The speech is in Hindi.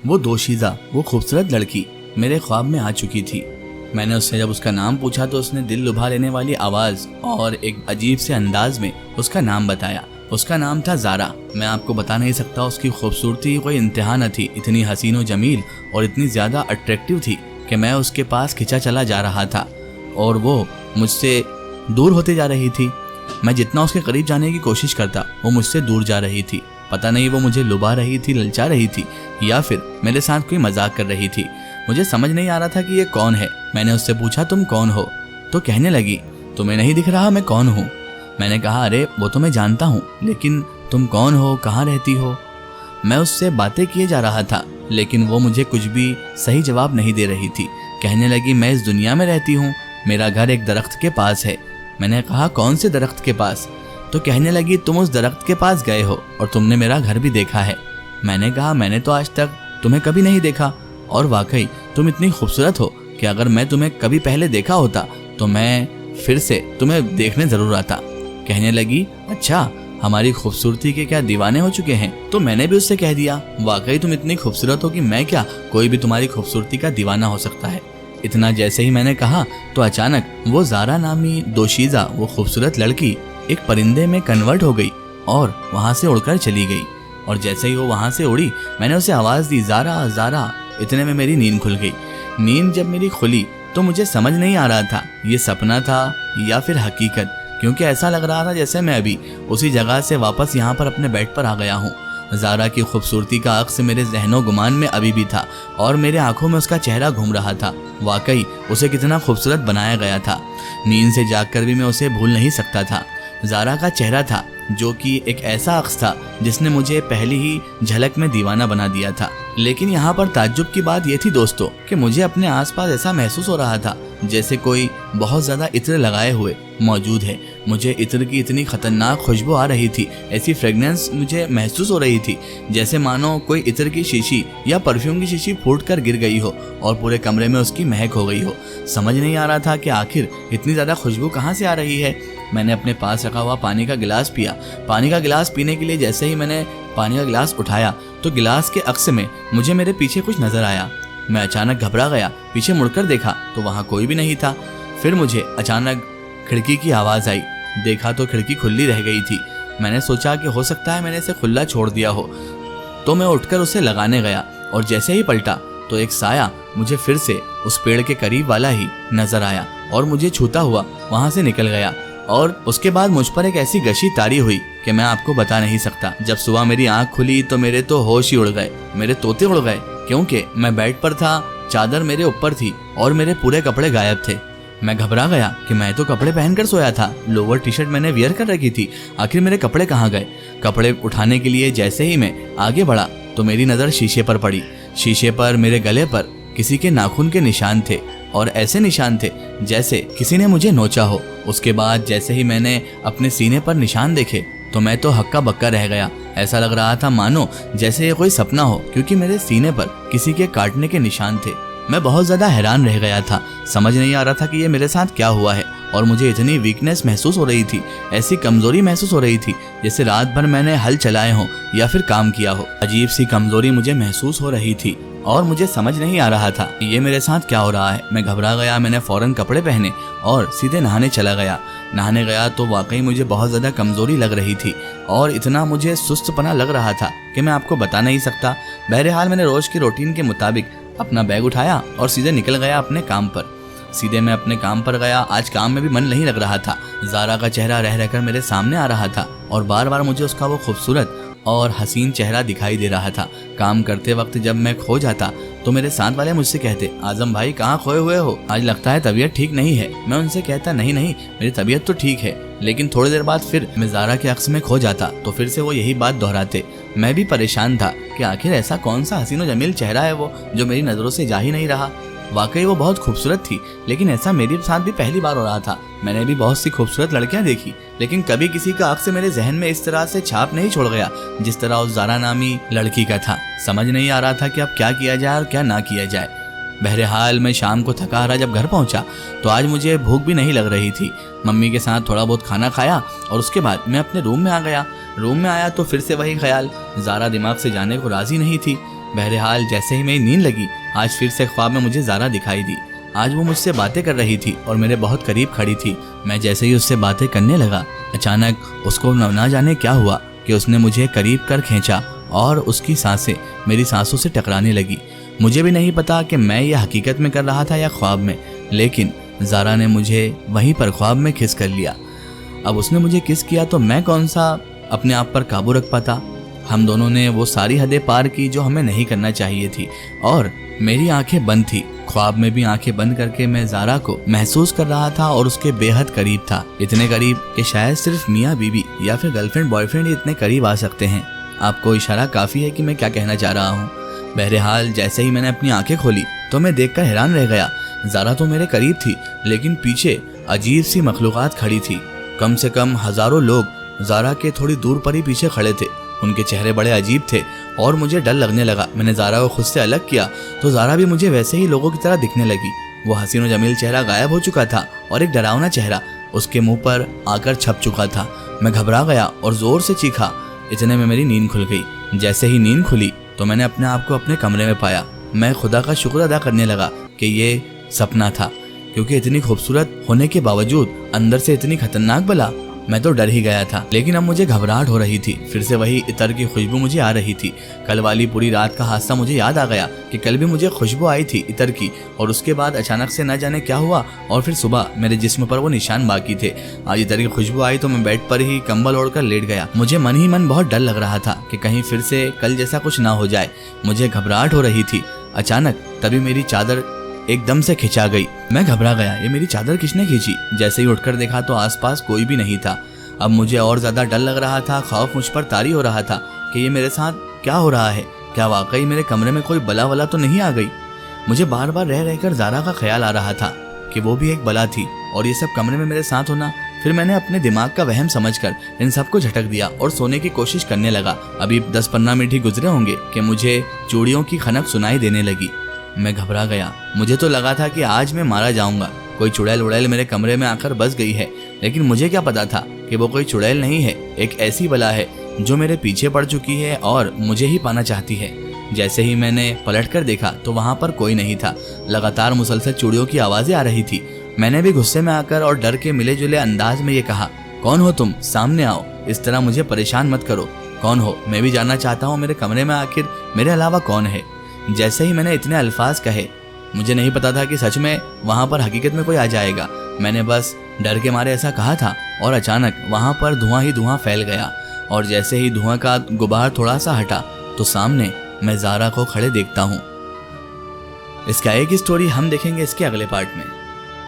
वो दोशीज़ा, वो खूबसूरत लड़की मेरे ख्वाब में आ चुकी थी। मैंने उससे जब उसका नाम पूछा तो उसने दिल लुभा लेने वाली आवाज़ और एक अजीब से अंदाज में उसका नाम बताया। उसका नाम था ज़ारा। मैं आपको बता नहीं सकता, उसकी खूबसूरती कोई इंतहा न थी। इतनी हसीन व जमील और इतनी ज़्यादा अट्रैक्टिव थी कि मैं उसके पास खिंचा चला जा रहा था और वो मुझसे दूर होते जा रही थी। मैं जितना उसके करीब जाने की कोशिश करता वो मुझसे दूर जा रही थी। पता नहीं वो मुझे लुभा रही थी, ललचा रही थी या फिर मेरे साथ कोई मजाक कर रही थी। मुझे समझ नहीं आ रहा था कि ये कौन है। मैंने उससे पूछा तुम कौन हो? तो कहने लगी तुम्हें नहीं दिख रहा मैं कौन हूँ? मैंने कहा अरे वो तो मैं जानता हूँ, लेकिन तुम कौन हो, कहाँ रहती हो? मैं उससे बातें किए जा रहा था लेकिन वो मुझे कुछ भी सही जवाब नहीं दे रही थी। कहने लगी मैं इस दुनिया में रहती हूँ, मेरा घर एक दरख्त के पास है। मैंने कहा कौन से दरख्त के पास? तो कहने लगी तुम उस दरख्त के पास गए हो और तुमने मेरा घर भी देखा है। मैंने कहा मैंने तो आज तक तुम्हें कभी नहीं देखा और वाकई तुम इतनी खूबसूरत हो कि अगर मैं तुम्हें कभी पहले देखा होता तो मैं फिर से तुम्हें देखने ज़रूर आता। कहने लगी अच्छा, हमारी खूबसूरती के क्या दीवाने हो चुके हैं? तो मैंने भी उससे कह दिया वाकई तुम इतनी खूबसूरत हो कि मैं क्या, कोई भी तुम्हारी खूबसूरती का दीवाना हो सकता है। इतना जैसे ही मैंने कहा तो अचानक वो ज़ारा नामी दोशीज़ा, वो खूबसूरत लड़की एक परिंदे में कन्वर्ट हो गई और वहाँ से उड़कर चली गई। और जैसे ही वो वहाँ से उड़ी मैंने उसे आवाज़ दी ज़ारा ज़ारा। इतने में मेरी नींद खुल गई। नींद जब मेरी खुली तो मुझे समझ नहीं आ रहा था ये सपना था या फिर हकीकत, क्योंकि ऐसा लग रहा था जैसे मैं अभी उसी जगह से वापस यहाँ पर अपने बेड पर आ गया हूँ। ज़ारा की खूबसूरती का अक्स मेरे जहनो गुमान में अभी भी था और मेरे आंखों में उसका चेहरा घूम रहा था। वाकई उसे कितना खूबसूरत बनाया गया था। नींद से जागकर भी मैं उसे भूल नहीं सकता था। ज़ारा का चेहरा था जो कि एक ऐसा अक्स था जिसने मुझे पहली ही झलक में दीवाना बना दिया था। लेकिन यहाँ पर ताज्जुब की बात यह थी दोस्तों कि मुझे अपने आसपास ऐसा महसूस हो रहा था जैसे कोई बहुत ज़्यादा इत्र लगाए हुए मौजूद है। मुझे इत्र की इतनी खतरनाक खुशबू आ रही थी, ऐसी फ्रेगनेंस मुझे महसूस हो रही थी जैसे मानो कोई इत्र की शीशी या परफ्यूम की शीशी फूट कर गिर गई हो और पूरे कमरे में उसकी महक हो गई हो। समझ नहीं आ रहा था कि आखिर इतनी ज़्यादा खुशबू कहाँ से आ रही है। मैंने अपने पास रखा हुआ पानी का गिलास पिया। पानी का गिलास पीने के लिए जैसे ही मैंने पानी का गिलास उठाया तो गिलास के अक्स में मुझे मेरे पीछे कुछ नजर आया। मैं अचानक घबरा गया, पीछे मुड़कर देखा तो वहाँ कोई भी नहीं था। फिर मुझे अचानक खिड़की की आवाज़ आई। देखा तो खिड़की खुली रह गई थी। मैंने सोचा कि हो सकता है मैंने इसे खुला छोड़ दिया हो, तो मैं उठकर उसे लगाने गया और जैसे ही पलटा तो एक साया मुझे फिर से उस पेड़ के करीब वाला ही नजर आया और मुझे छूता हुआ वहाँ से निकल गया। और उसके बाद मुझ पर एक ऐसी गशी तारी हुई कि मैं आपको बता नहीं सकता। जब सुबह मेरी आंख खुली तो मेरे तो होश ही उड़ गए, मेरे तोते उड़ गए, क्योंकि मैं बेड पर था, चादर मेरे ऊपर थी और मेरे पूरे कपड़े गायब थे। मैं घबरा गया कि मैं तो कपड़े पहनकर सोया था, लोअर टी शर्ट मैंने वियर कर रखी थी, आखिर मेरे कपड़े कहाँ गए? कपड़े उठाने के लिए जैसे ही मैं आगे बढ़ा तो मेरी नज़र शीशे पर पड़ी। शीशे पर मेरे गले पर किसी के नाखून के निशान थे और ऐसे निशान थे जैसे किसी ने मुझे नोचा हो। उसके बाद जैसे ही मैंने अपने सीने पर निशान देखे तो मैं तो हक्का बक्का रह गया। ऐसा लग रहा था मानो जैसे ये कोई सपना हो, क्योंकि मेरे सीने पर किसी के काटने के निशान थे। मैं बहुत ज़्यादा हैरान रह गया था। समझ नहीं आ रहा था कि ये मेरे साथ क्या हुआ है और मुझे इतनी वीकनेस महसूस हो रही थी, ऐसी कमज़ोरी महसूस हो रही थी जैसे रात भर मैंने हल चलाए हों या फिर काम किया हो। अजीब सी कमज़ोरी मुझे महसूस हो रही थी और मुझे समझ नहीं आ रहा था ये मेरे साथ क्या हो रहा है। मैं घबरा गया। मैंने फ़ौरन कपड़े पहने और सीधे नहाने चला गया। नहाने गया तो वाकई मुझे बहुत ज़्यादा कमज़ोरी लग रही थी और इतना मुझे सुस्तपना लग रहा था कि मैं आपको बता नहीं सकता। बहरहाल मैंने रोज़ की रूटीन के मुताबिक अपना बैग उठाया और सीधे निकल गया अपने काम पर। सीधे मैं अपने काम पर गया। आज काम में भी मन नहीं लग रहा था। ज़ारा का चेहरा रह रहकर मेरे सामने आ रहा था और बार बार मुझे उसका वो खूबसूरत और हसीन चेहरा दिखाई दे रहा था। काम करते वक्त जब मैं खो जाता तो मेरे साथ वाले मुझसे कहते आजम भाई कहाँ खोए हुए हो, आज लगता है तबीयत ठीक नहीं है। मैं उनसे कहता नहीं मेरी तबीयत तो ठीक है, लेकिन थोड़ी देर बाद फिर मैं ज़ारा के अक्स में खो जाता तो फिर से वो यही बात दोहराते। मैं भी परेशान था कि आखिर ऐसा कौन सा हसीन व जमील चेहरा है वो जो मेरी नज़रों से जा ही नहीं रहा। वाकई वो बहुत खूबसूरत थी, लेकिन ऐसा मेरे साथ भी पहली बार हो रहा था। मैंने भी बहुत सी खूबसूरत लड़कियां देखी, लेकिन कभी किसी का अक्स मेरे जहन में इस तरह से छाप नहीं छोड़ गया जिस तरह उस ज़ारा नामी लड़की का था। समझ नहीं आ रहा था कि अब क्या किया जाए और क्या ना किया जाए। बहरहाल मैं शाम को थका हारा जब घर पहुंचा तो आज मुझे भूख भी नहीं लग रही थी। मम्मी के साथ थोड़ा बहुत खाना खाया और उसके बाद मैं अपने रूम में आ गया। रूम में आया तो फिर से वही ख्याल, ज़ारा दिमाग से जाने को राज़ी नहीं थी। बहरहाल जैसे ही मेरी नींद लगी, आज फिर से ख्वाब में मुझे ज़ारा दिखाई दी। आज वो मुझसे बातें कर रही थी और मेरे बहुत करीब खड़ी थी। मैं जैसे ही उससे बातें करने लगा, अचानक उसको ना जाने क्या हुआ कि उसने मुझे करीब कर खींचा और उसकी सांसें मेरी सांसों से टकराने लगी। मुझे भी नहीं पता कि मैं ये हकीकत में कर रहा था या ख्वाब में, लेकिन ज़ारा ने मुझे वहीं पर ख्वाब में किस कर लिया। अब उसने मुझे किस किया तो मैं कौन सा अपने आप पर काबू रख पाता। हम दोनों ने वो सारी हदें पार की जो हमें नहीं करना चाहिए थी और मेरी आंखें बंद थी। ख्वाब में भी आंखें बंद करके मैं ज़ारा को महसूस कर रहा था और उसके बेहद करीब था। इतने करीब कि शायद सिर्फ मियाँ बीवी या फिर गर्लफ्रेंड बॉयफ्रेंड ही इतने करीब आ सकते हैं। आपको इशारा काफ़ी है कि मैं क्या कहना चाह रहा हूँ। बहरहाल जैसे ही मैंने अपनी आंखें खोली तो मैं देखकर हैरान रह गया। ज़ारा तो मेरे करीब थी, लेकिन पीछे अजीब सी मखलूक़ात खड़ी थी। कम से कम हज़ारों लोग ज़ारा के थोड़ी दूर पर ही पीछे खड़े थे। उनके चेहरे बड़े अजीब थे और मुझे डर लगने लगा। मैंने ज़ारा को खुद से अलग किया तो ज़ारा भी मुझे वैसे ही लोगों की तरह दिखने लगी। वो हसीन और जमील चेहरा गायब हो चुका था और एक डरावना चेहरा उसके मुंह पर आकर छप चुका था। मैं घबरा गया और ज़ोर से चीखा। इतने में मेरी नींद खुल गई। जैसे ही नींद खुली तो मैंने अपने आप को अपने कमरे में पाया। मैं खुदा का शुक्र अदा करने लगा कि ये सपना था, क्योंकि इतनी खूबसूरत होने के बावजूद अंदर से इतनी खतरनाक बला। मैं तो डर ही गया था, लेकिन अब मुझे घबराहट हो रही थी। फिर से वही इतर की खुशबू मुझे आ रही थी। कल वाली पूरी रात का हादसा मुझे याद आ गया कि कल भी मुझे खुशबू आई थी इतर की, और उसके बाद अचानक से न जाने क्या हुआ और फिर सुबह मेरे जिस्म पर वो निशान बाकी थे। आज इतर की खुशबू आई तो मैं बेड पर ही कंबल ओढ़कर लेट गया। मुझे मन ही मन बहुत डर लग रहा था कि कहीं फिर से कल जैसा कुछ ना हो जाए। मुझे घबराहट हो रही थी। अचानक तभी मेरी चादर एकदम से खिंचा गई। मैं घबरा गया, ये मेरी चादर किसने खींची? जैसे ही उठकर देखा तो आसपास कोई भी नहीं था। अब मुझे और ज्यादा डर लग रहा था। खौफ मुझ पर तारी हो रहा था कि ये मेरे साथ क्या हो रहा है। क्या वाकई मेरे कमरे में कोई बला वला तो नहीं आ गई? मुझे बार बार रह रहकर ज़ारा का ख्याल आ रहा था कि वो भी एक बला थी और ये सब कमरे में मेरे साथ होना। फिर मैंने अपने दिमाग का वहम समझकर इन सबको झटक दिया और सोने की कोशिश करने लगा। अभी 10-15 मिनट ही गुजरे होंगे कि मुझे चूड़ियों की खनक सुनाई देने लगी। मैं घबरा गया। मुझे तो लगा था कि आज मैं मारा जाऊंगा। कोई चुड़ैल उड़ैल मेरे कमरे में आकर बस गई है, लेकिन मुझे क्या पता था कि वो कोई चुड़ैल नहीं है, एक ऐसी बला है जो मेरे पीछे पड़ चुकी है और मुझे ही पाना चाहती है। जैसे ही मैंने पलटकर देखा तो वहां पर कोई नहीं था। लगातार मुसलसल चूड़ियों की आवाजें आ रही थी। मैंने भी गुस्से में आकर और डर के मिले जुले अंदाज में ये कहा, कौन हो तुम? सामने आओ, इस तरह मुझे परेशान मत करो। कौन हो? मैं भी जानना चाहता हूँ मेरे कमरे में आखिर मेरे अलावा कौन है। जैसे ही मैंने इतने अल्फाज कहे, मुझे नहीं पता था कि सच में वहां पर हकीकत में कोई आ जाएगा। मैंने बस डर के मारे ऐसा कहा था और अचानक वहां पर धुआं ही धुआं फैल गया। और जैसे ही धुआं का गुबार थोड़ा सा हटा तो सामने मैं ज़ारा को खड़े देखता हूँ। इसका एक स्टोरी हम देखेंगे इसके अगले पार्ट में।